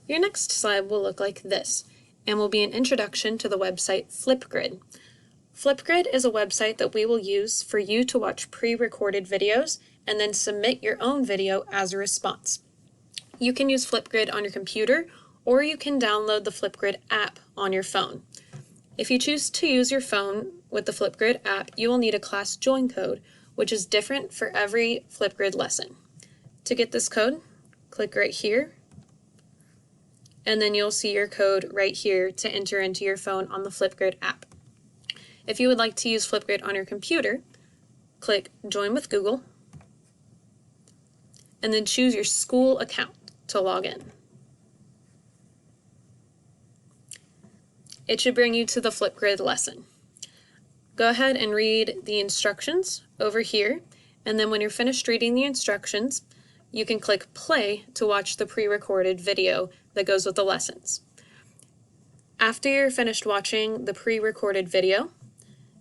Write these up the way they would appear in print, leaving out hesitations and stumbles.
Your next slide will look like this and will be an introduction to the website Flipgrid. Flipgrid is a website that we will use for you to watch pre-recorded videos and then submit your own video as a response. You can use Flipgrid on your computer, or you can download the Flipgrid app on your phone. If you choose to use your phone with the Flipgrid app, you will need a class join code, which is different for every Flipgrid lesson. To get this code, click right here, and then you'll see your code right here to enter into your phone on the Flipgrid app. If you would like to use Flipgrid on your computer, click Join with Google, and then choose your school account to log in. It should bring you to the Flipgrid lesson. Go ahead and read the instructions over here, and then when you're finished reading the instructions, you can click play to watch the pre-recorded video that goes with the lessons. After you're finished watching the pre-recorded video,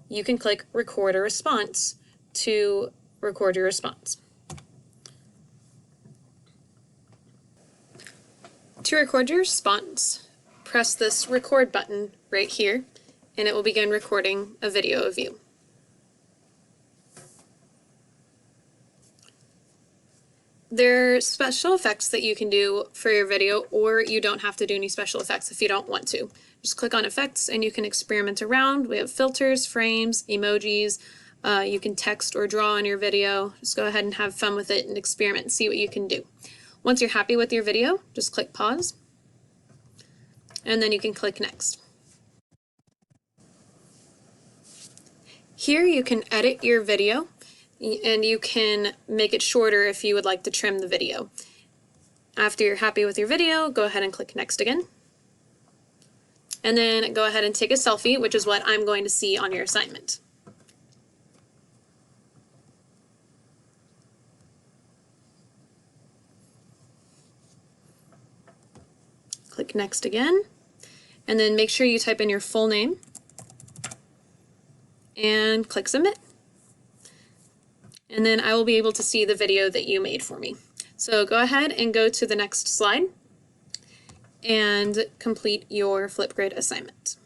you can click record a response to record your response. To record your response, press this record button right here, and it will begin recording a video of you. There are special effects that you can do for your video, or you don't have to do any special effects if you don't want to. Just click on effects and you can experiment around. We have filters, frames, emojis. You can text or draw on your video. Just go ahead and have fun with it and experiment and see what you can do. Once you're happy with your video, just click pause, and then you can click next. Here you can edit your video, and you can make it shorter if you would like to trim the video. After you're happy with your video, go ahead and click next again. And then go ahead and take a selfie, which is what I'm going to see on your assignment. Click next again, and then make sure you type in your full name and click submit. And then I will be able to see the video that you made for me. So go ahead and go to the next slide and complete your Flipgrid assignment.